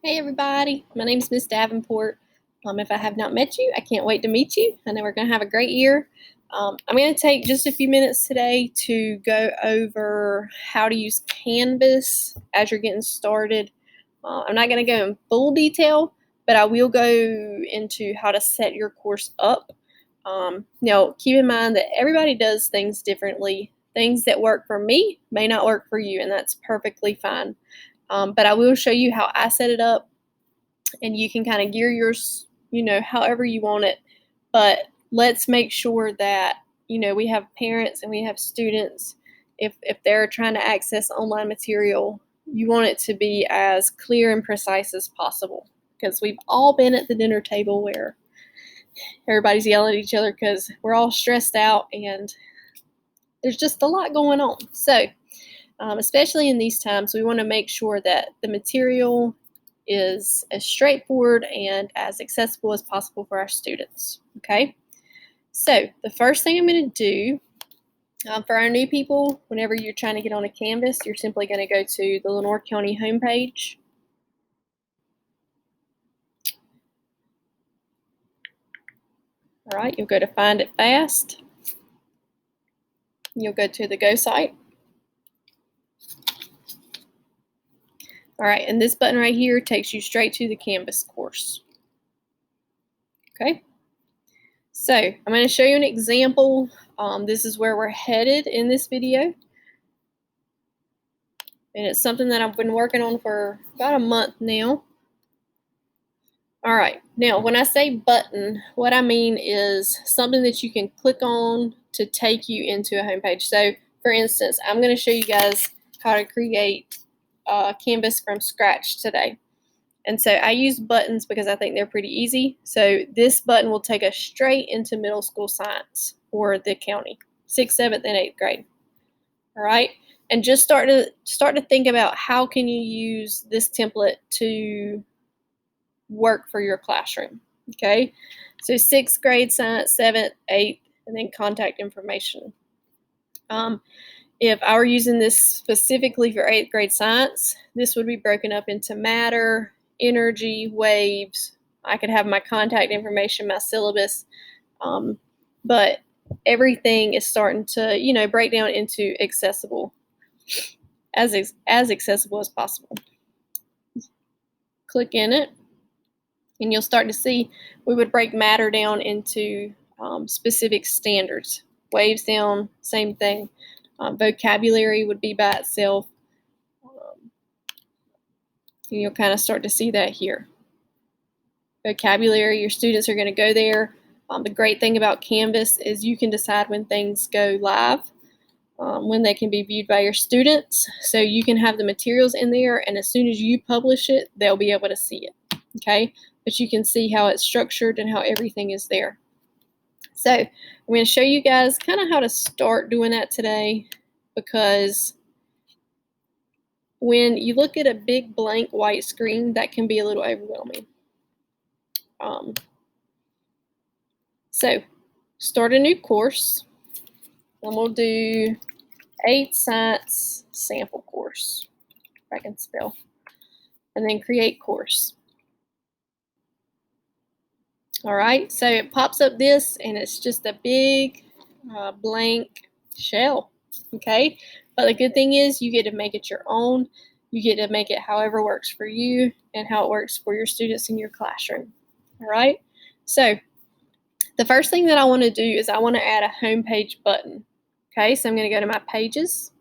Hey everybody, my name is Miss Davenport. If I have not met you, I can't wait to meet you. I know we're going to have a great year. I'm going to take just a few minutes today to go over how to use Canvas as you're getting started. I'm not going to go in full detail, but I will go into how to set your course up. Now, keep in mind that everybody does things differently. Things that work for me may not work for you, and that's perfectly fine. But I will show you how I set it up, and you can kind of gear yours, however you want it. But let's make sure that, we have parents and we have students. If they're trying to access online material, you want it to be as clear and precise as possible, because we've all been at the dinner table where everybody's yelling at each other because we're all stressed out and there's just a lot going on. So especially in these times, we want to make sure that the material is as straightforward and as accessible as possible for our students. Okay, so the first thing I'm going to do for our new people, whenever you're trying to get on a Canvas, you're simply going to go to the Lenoir County homepage. All right, you'll go to Find It Fast. You'll go to the Go site. All right, and this button right here takes you straight to the Canvas course. Okay, so I'm going to show you an example. This is where we're headed in this video. And it's something that I've been working on for about a month now. All right, now when I say button, what I mean is something that you can click on to take you into a homepage. So for instance, I'm going to show you guys how to create Canvas from scratch today. And so I use buttons because I think they're pretty easy. So this button will take us straight into middle school science for the county, 6th, 7th, and 8th grade. All right, and just start to think about how can you use this template to work for your classroom. Okay, so 6th grade science, 7th, 8th, and then contact information. If I were using this specifically for 8th grade science, this would be broken up into matter, energy, waves. I could have my contact information, my syllabus, but everything is starting to, break down into accessible, as accessible as possible. Click in it, and you'll start to see we would break matter down into specific standards. Waves down, same thing. Vocabulary would be by itself. And you'll kind of start to see that here. Vocabulary, your students are going to go there. The great thing about Canvas is you can decide when things go live, when they can be viewed by your students. So you can have the materials in there, and as soon as you publish it, they'll be able to see it. Okay, but you can see how it's structured and how everything is there. So I'm going to show you guys kind of how to start doing that today, because when you look at a big blank white screen, that can be a little overwhelming. So start a new course, and we'll do 8th Science sample course, if I can spell, and then create course. All right, so it pops up this, and it's just a big blank shell. Okay, but the good thing is you get to make it your own. You get to make it however works for you and how it works for your students in your classroom. All right, so the first thing that I want to do is I want to add a homepage button. Okay, so I'm going to go to my pages.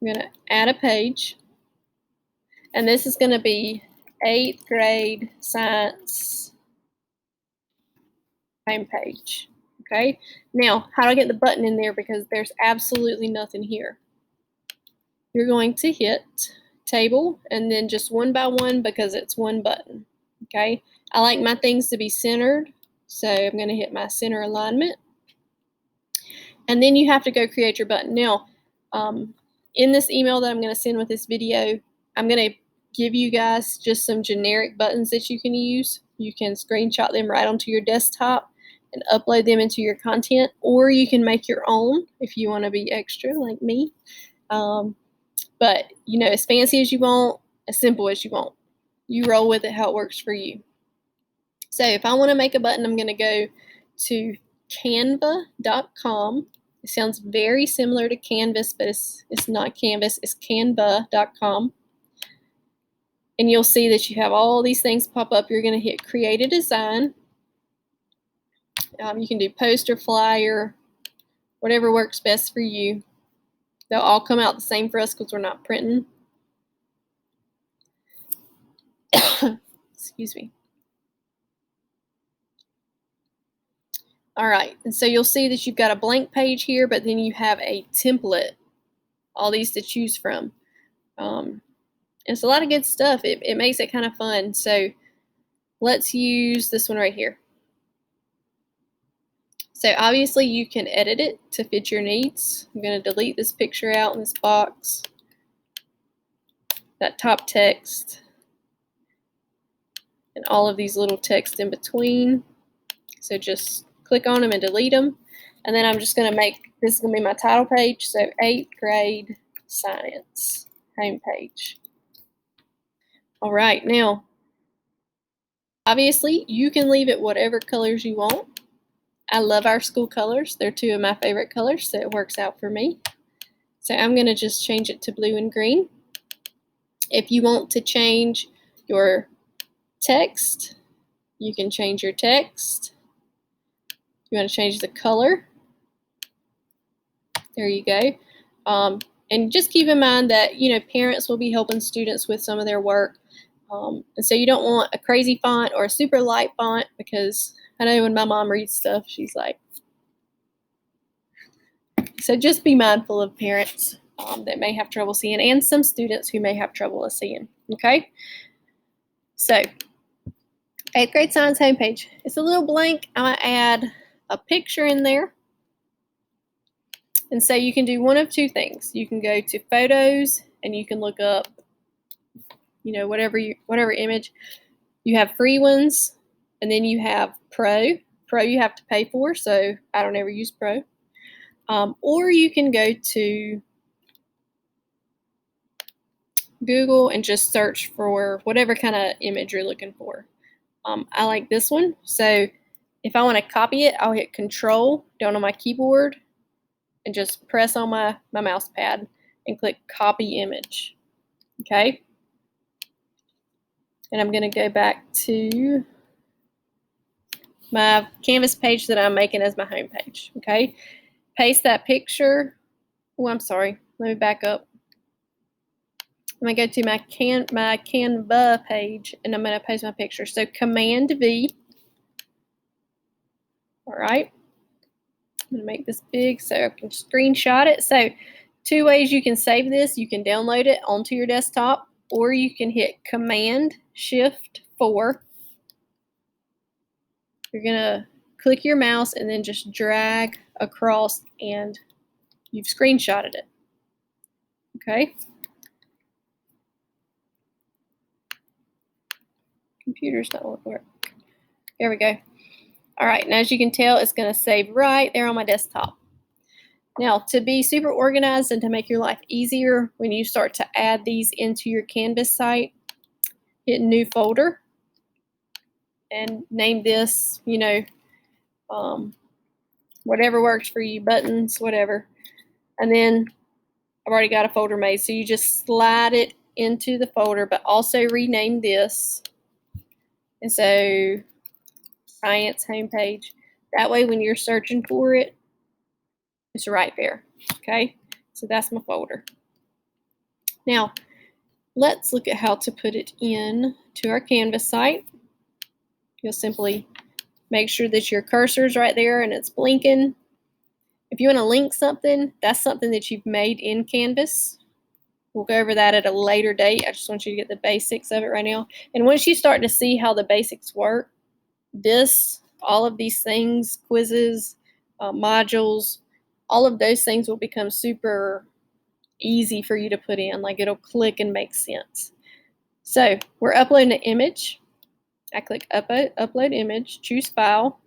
I'm going to add a page, and this is going to be 8th grade science homepage. Okay, now how do I get the button in there, because there's absolutely nothing here? You're going to hit table and then just one by one, because it's one button. Okay, I like my things to be centered, so I'm going to hit my center alignment, and then you have to go create your button. Now in this email that I'm going to send with this video, I'm going to give you guys just some generic buttons that you can use. You can screenshot them right onto your desktop and upload them into your content, or you can make your own if you want to be extra like me. But, as fancy as you want, as simple as you want. You roll with it how it works for you. So if I want to make a button, I'm going to go to canva.com. It sounds very similar to Canvas, but it's not Canvas, it's canva.com. And you'll see that you have all these things pop up. You're going to hit create a design. You can do poster, flyer, whatever works best for you. They'll all come out the same for us because we're not printing. Excuse me. All right, and so you'll see that you've got a blank page here, but then you have a template, all these to choose from. It's a lot of good stuff. It makes it kind of fun. So let's use this one right here. So obviously you can edit it to fit your needs. I'm going to delete this picture out in this box, that top text, and all of these little text in between. So just click on them and delete them. And then I'm just going to make, this is going to be my title page. So 8th grade science homepage. All right, now, obviously you can leave it whatever colors you want. I love our school colors. They're two of my favorite colors, so it works out for me. So I'm going to just change it to blue and green. If you want to change your text, you can change your text. You want to change the color. There you go. And just keep in mind that, parents will be helping students with some of their work. And so you don't want a crazy font or a super light font, because I know when my mom reads stuff, she's like, so just be mindful of parents that may have trouble seeing, and some students who may have trouble seeing, okay? So 8th grade science homepage. It's a little blank. I'm going to add a picture in there. And so you can do one of two things. You can go to photos and you can look up, whatever image. You have free ones, and then you have Pro. Pro you have to pay for, so I don't ever use Pro. Or you can go to Google and just search for whatever kind of image you're looking for. I like this one. So if I want to copy it, I'll hit Control down on my keyboard and just press on my mouse pad and click Copy Image. Okay. And I'm going to go back to my Canvas page that I'm making as my home page. Okay. Paste that picture. Oh, I'm sorry. Let me back up. I'm going to go to my Canva page, and I'm going to paste my picture. So Command V. All right. I'm going to make this big so I can screenshot it. So 2 ways you can save this. You can download it onto your desktop, or you can hit Command-Shift-4. You're going to click your mouse and then just drag across, and you've screenshotted it. Okay. Computer's not working. There we go. All right, and as you can tell, it's going to save right there on my desktop. Now, to be super organized and to make your life easier, when you start to add these into your Canvas site, hit New Folder and name this, whatever works for you, buttons, whatever. And then I've already got a folder made, so you just slide it into the folder, but also rename this. And so science homepage. That way when you're searching for it, it's right there. Okay, so that's my folder. Now let's look at how to put it in to our Canvas site. You'll simply make sure that your cursor's right there and it's blinking. If you want to link something, that's something that you've made in Canvas. We'll go over that at a later date. I just want you to get the basics of it right now. And once you start to see how the basics work, all of these things, quizzes, modules, all of those things will become super easy for you to put in. Like, it'll click and make sense. So we're uploading an image. I click upload image, choose file,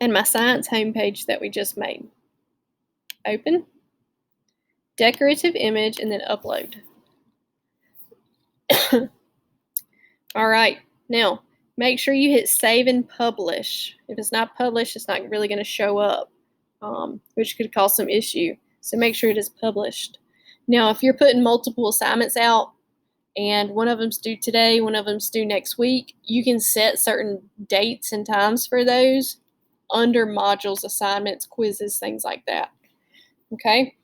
and my science homepage that we just made. Open. decorative image, and then upload. All right, now make sure you hit save and publish. If it's not published, it's not really going to show up, which could cause some issue. So make sure it is published. Now, if you're putting multiple assignments out and one of them's due today, one of them's due next week, you can set certain dates and times for those under modules, assignments, quizzes, things like that. Okay?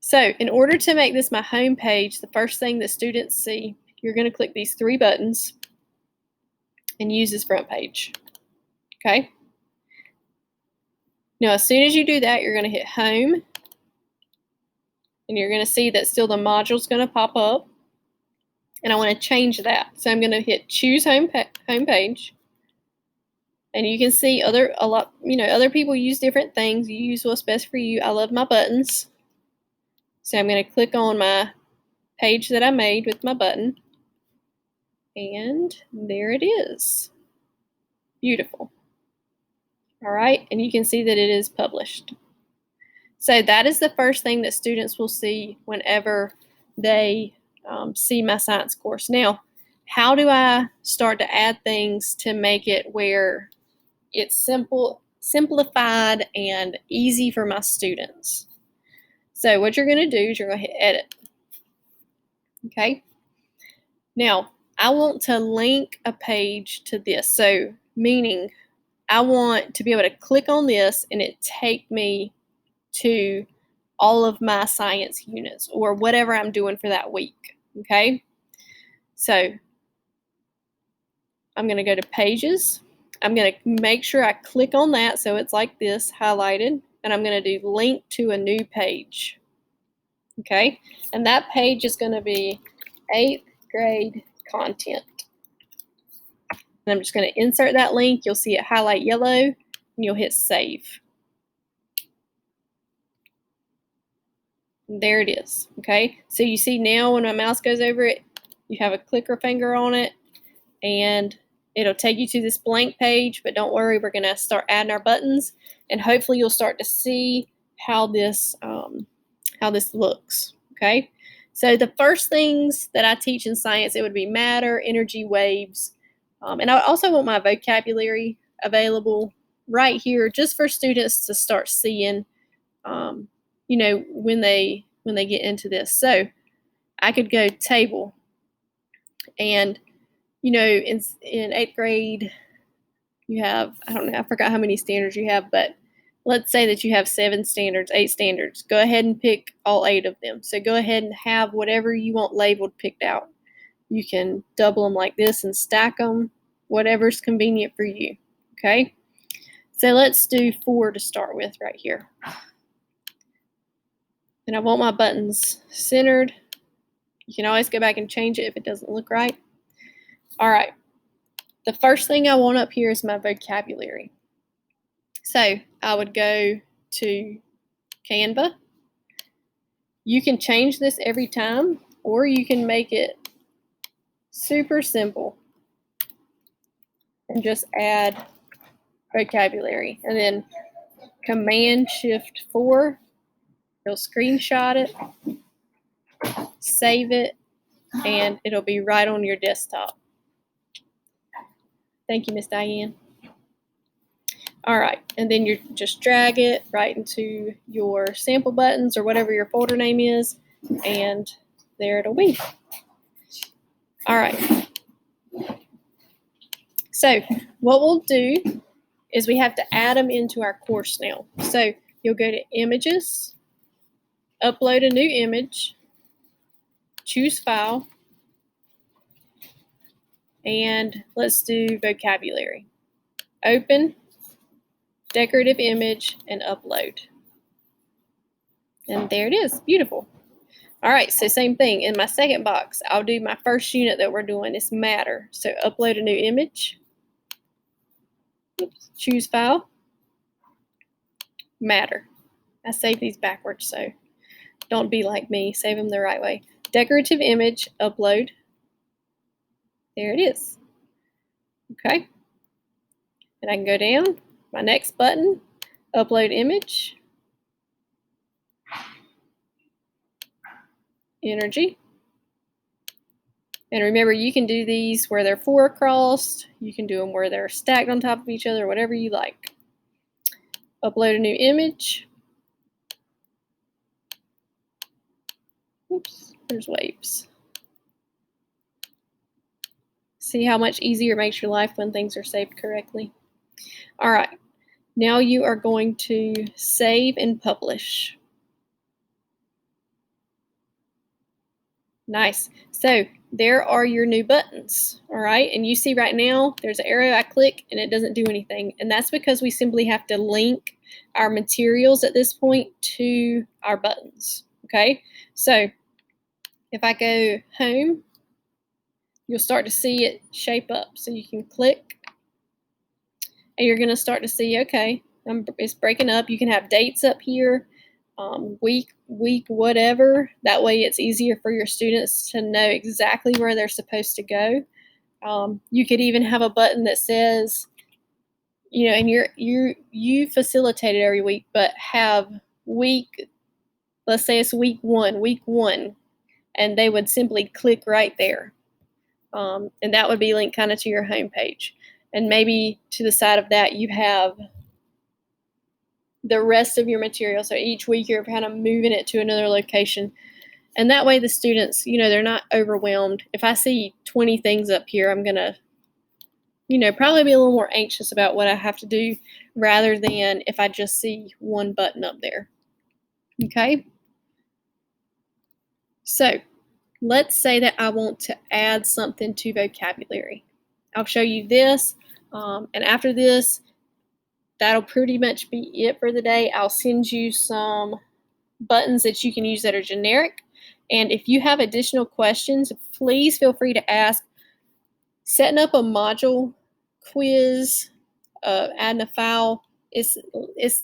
So in order to make this my home page, the first thing that students see, you're going to click these 3 buttons and use this front page. Okay? Now, as soon as you do that, you're going to hit home, and you're going to see that still the module's going to pop up. And I want to change that. So I'm going to hit choose home page. And you can see other people use different things. You use what's best for you. I love my buttons. So I'm going to click on my page that I made with my button. And there it is. Beautiful. All right, and you can see that it is published. So that is the first thing that students will see whenever they see my science course. Now, how do I start to add things to make it where it's simplified and easy for my students? So what you're going to do is you're going to hit edit. Okay. Now, I want to link a page to this. So meaning I want to be able to click on this and it take me to all of my science units or whatever I'm doing for that week. Okay. So I'm going to go to pages. I'm going to make sure I click on that so it's like this highlighted, and I'm going to do link to a new page. Okay. And that page is going to be 8th grade content. And I'm just going to insert that link. You'll see it highlight yellow, and you'll hit save. And there it is. Okay, so you see now when my mouse goes over it, you have a clicker finger on it, and it'll take you to this blank page. But don't worry, we're going to start adding our buttons, and hopefully you'll start to see how this looks. Okay, so the first things that I teach in science, it would be matter, energy, waves. And I also want my vocabulary available right here just for students to start seeing, when they get into this. So I could go table, and in 8th grade you have, I don't know, I forgot how many standards you have, but let's say that you have 7 standards, 8 standards. Go ahead and pick all 8 of them. So go ahead and have whatever you want labeled picked out. You can double them like this and stack them, whatever's convenient for you. Okay, so let's do 4 to start with right here. And I want my buttons centered. You can always go back and change it if it doesn't look right. All right, the first thing I want up here is my vocabulary. So I would go to Canva. You can change this every time, or you can make it super simple and just add vocabulary. And then Command-Shift-4, you'll screenshot it, save it, and it'll be right on your desktop. Thank you, Miss Diane. All right, and then you just drag it right into your sample buttons or whatever your folder name is, and there it'll be. All right. So what we'll do is we have to add them into our course now. So you'll go to Images, upload a new image, choose File, and let's do vocabulary. Open, decorative image, and upload. And there it is. Beautiful. All right, so same thing. In my second box, I'll do my first unit that we're doing is matter. So upload a new image. Oops, choose File, matter. I saved these backwards, so don't be like me. Save them the right way. Decorative image, upload. There it is. Okay. And I can go down. My next button, upload image. energy. And remember, you can do these where they're 4 across. You can do them where they're stacked on top of each other, whatever you like. Upload a new image. Oops, there's waves. See how much easier it makes your life when things are saved correctly. All right, now you are going to save and publish. Nice. So there are your new buttons, all right? And you see right now, there's an arrow I click and it doesn't do anything. And that's because we simply have to link our materials at this point to our buttons, okay? So if I go home, you'll start to see it shape up. So you can click and you're gonna start to see, okay, it's breaking up. You can have dates up here. Week, whatever. That way it's easier for your students to know exactly where they're supposed to go. You could even have a button that says, you know, and you facilitate it every week, but have week, let's say it's week one, and they would simply click right there. And that would be linked kind of to your home page. And maybe to the side of that, you have the rest of your material. So each week you're kind of moving it to another location. And that way the students, you know, they're not overwhelmed. If I see 20 things up here, I'm going to, you know, probably be a little more anxious about what I have to do rather than if I just see one button up there. Okay. So let's say that I want to add something to vocabulary. I'll show you this. And after this, that'll pretty much be it for the day. I'll send you some buttons that you can use that are generic. And if you have additional questions, please feel free to ask. Setting up a module quiz, adding a file, it's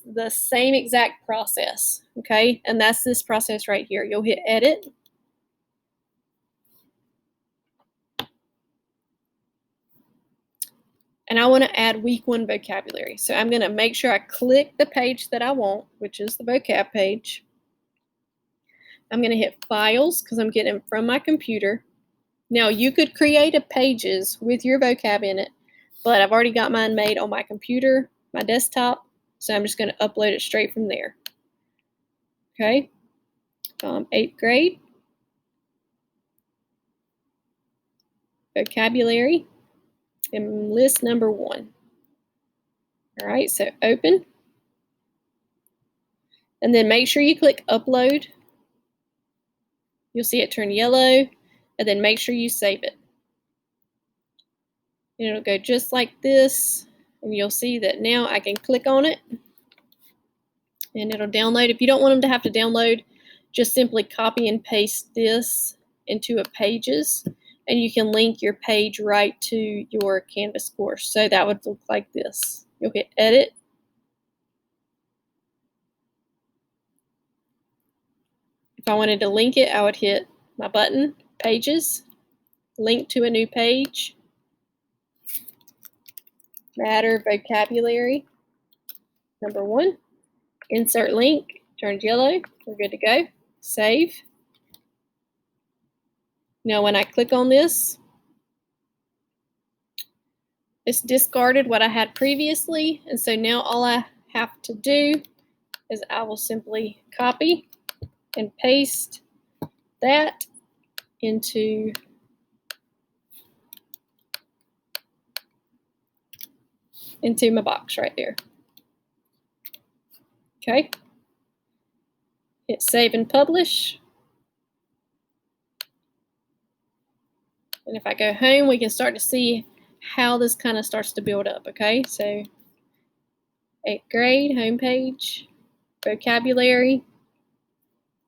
the same exact process, okay? And that's this process right here. You'll hit edit. And I want to add week 1 vocabulary. So I'm going to make sure I click the page that I want, which is the vocab page. I'm going to hit files because I'm getting it from my computer. Now you could create a pages with your vocab in it, but I've already got mine made on my computer, my desktop, so I'm just going to upload it straight from there. Okay, 8th grade, vocabulary, and list number 1. All right, so open, and then make sure you click upload. You'll see it turn yellow, and then make sure you save it. And it'll go just like this, and you'll see that now I can click on it, and it'll download. If you don't want them to have to download, just simply copy and paste this into a pages, and you can link your page right to your Canvas course. So that would look like this. You'll hit edit. If I wanted to link it, I would hit my button, pages, link to a new page, matter vocabulary, number 1, insert link, turns yellow, we're good to go, save. Now when I click on this, it's discarded what I had previously, and so now all I have to do is I will simply copy and paste that into my box right there. Okay, hit save and publish. And if I go home, we can start to see how this kind of starts to build up, okay? So 8th grade, homepage, vocabulary,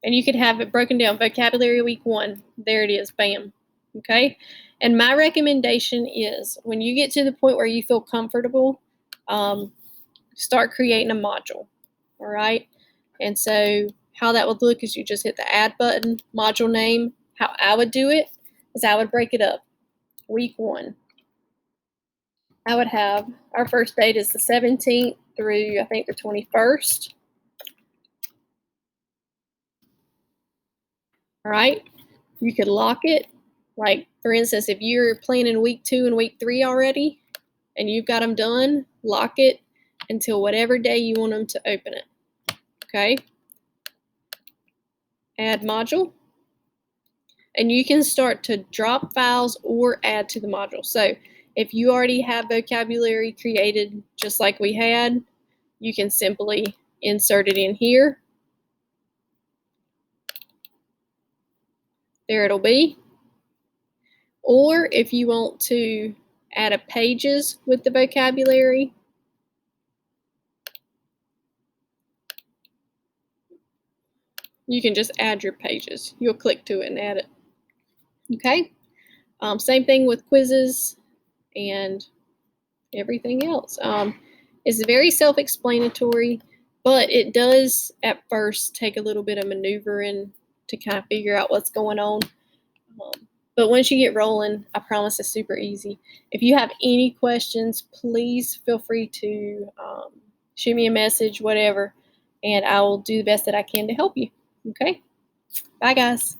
and you could have it broken down, vocabulary week 1, there it is, bam, okay? And my recommendation is when you get to the point where you feel comfortable, start creating a module, all right? And so how that would look is you just hit the add button, module name. How I would do it is I would break it up. Week 1, I would have, our first date is the 17th through, I think, the 21st. All right, You could lock it. Like, for instance, if you're planning week 2 and week 3 already and you've got them done, lock it until whatever day you want them to open it. Okay? Add module. And you can start to drop files or add to the module. So if you already have vocabulary created just like we had, you can simply insert it in here. There it'll be. Or if you want to add a pages with the vocabulary, you can just add your pages. You'll click to it and add it. Okay? Same thing with quizzes and everything else. It's very self-explanatory, but it does at first take a little bit of maneuvering to kind of figure out what's going on. But once you get rolling, I promise it's super easy. If you have any questions, please feel free to shoot me a message, whatever, and I will do the best that I can to help you. Okay? Bye, guys.